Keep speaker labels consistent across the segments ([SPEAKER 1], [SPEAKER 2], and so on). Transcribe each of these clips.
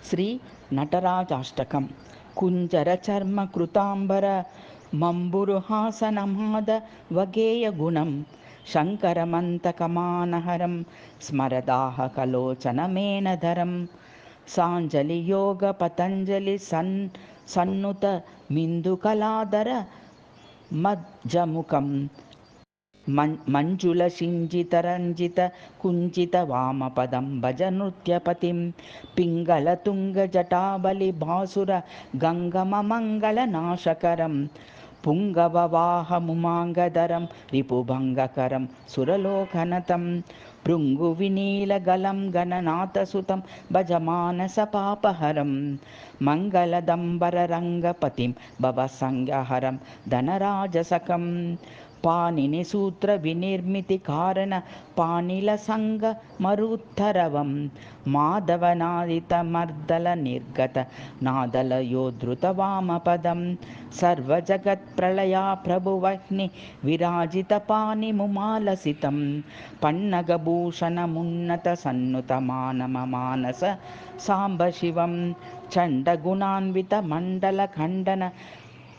[SPEAKER 1] శ్రీ నటరాజాష్టకం. కుంజరచర్మ కృతాంబర మంబురుహాసనమాద వగేయ గుణం శంకరమంతకమానహరం స్మరదాహకలోచనమేనధరం సాంజలియోగ పతంజలి సన్నుత మిందుకలాదర మజ్జముఖం మంజుల సింజితరంజిత కుంజిత వామపదం భజ నృత్యపతిం పింగళ తుంగ జటాబలి భాసుర గంగమ మంగళ నాశకరం పుంగవవాహముమాంగధరం రిపుభంగకరం సురలోకనతం భృంగు వినీలగలం గణనాథసుతం భజమానస పాపహరం మంగళదంబర రంగపతిం భవసంగహరం ధనరాజసకం పాణిని సూత్ర వినిర్మితి కారణ పాణిల సంగ మరుత్తరవం మాధవనాదిత మర్దల నిర్గత నాదల యోధృత వామపదం సర్వజగత్ ప్రళయా ప్రభువహ్ని విరాజిత పాణి ముమాలసితం పన్నగభూషణమున్నత సన్నుత మానమ మానస సాంబ శివం చండగుణాన్విత మండల ఖండన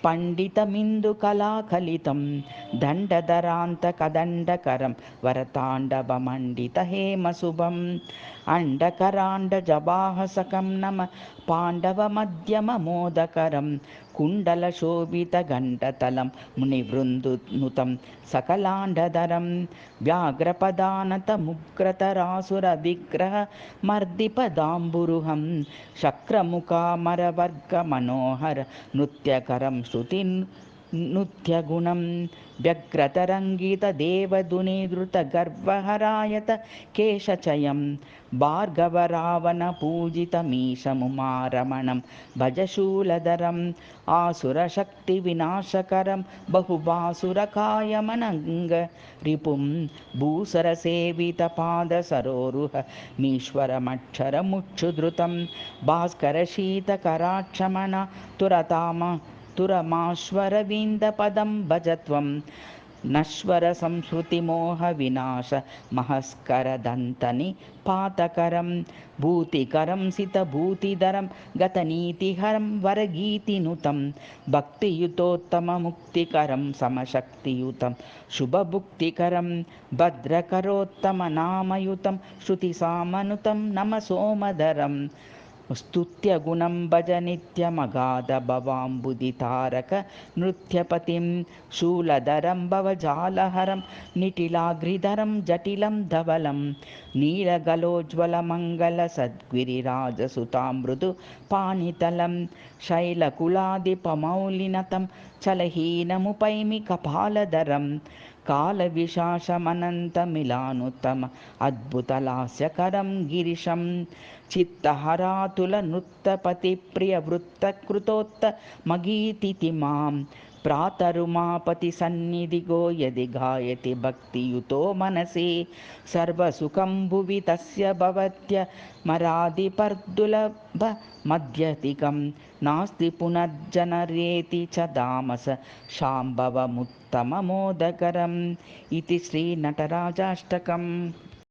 [SPEAKER 1] పండితమిందు కళాకలితం దండధరాంత కదండకరం వరతాండవమండిత హేమశుభం అండకరాండ జబాహసకం నమ పాండవ మధ్యమ మోదకరం కుండల శోభిత గండతలం మునివృందునుతం సకలాండధరం వ్యాఘ్రపదానత ముగ్రతరాసుర విగ్రహ మర్దిపదాంబురుహం శక్రముఖామరవర్గ మనోహర నృత్యకరం శృతి నృత్యగుణం వ్యగ్రతరంగిత దేవదునిధృత గర్వహరాయత కేశచయం భార్గవ రావణ పూజితమీశముమారమణం భజశూలధరం ఆసురశక్తి వినాశకరం బహుబాసురకాయమనంగ రిపుం భూసర సేవిత పాద సరోరుహ మీశ్వరమక్షరముక్షుధృతం భాస్కర శీతకరాక్షమణ తురమాశ్వరవిందపదం భజత్వం నశ్వర సంస్కృతి మోహ వినాశ మహస్కరదంతని పాతకరం భూతికరం సితభూతిధరం గతనీతిహరం వరగీతినుతం భక్తియుతోత్తమ ముక్తికరం సమశక్తియుతం శుభభుక్తికరం భద్రకరోత్తమ నామయుతం శృతిసామనుతం నమ సోమధరం స్తుత్యగుణం భజ నిత్యమగాధ భవాంబుదితారక నృత్యపతిం శూలధరం భవజాలహరం నిటిలాగ్రిధరం జటిలం ధవలం నీలగలోజ్వలమంగళ సద్గిరిరాజసుతామృదు పాణితలం శైలకులాదిపమౌలినతం చలహీనముపైమి కపాలధరం కాలవిశాసమనంతమిలానుత్తమ అద్భుతలాస్యకరం గిరిశం చిత్తహరాతుల నృత్తపతి ప్రియ వృత్తకృతోత్త మగీతితి మాం ప్రాతరుమాపతి సన్నిధిగో యది గాయతి భక్తియుతో మనసి సర్వసుఖం భువి తస్య భవత్య మరాదిపర్దులభ మధ్యతికం నాస్తి పునర్జనరేతి చ దామస శాంభవముత్తమమోదకరం ఇది శ్రీ నటరాజాష్టకం.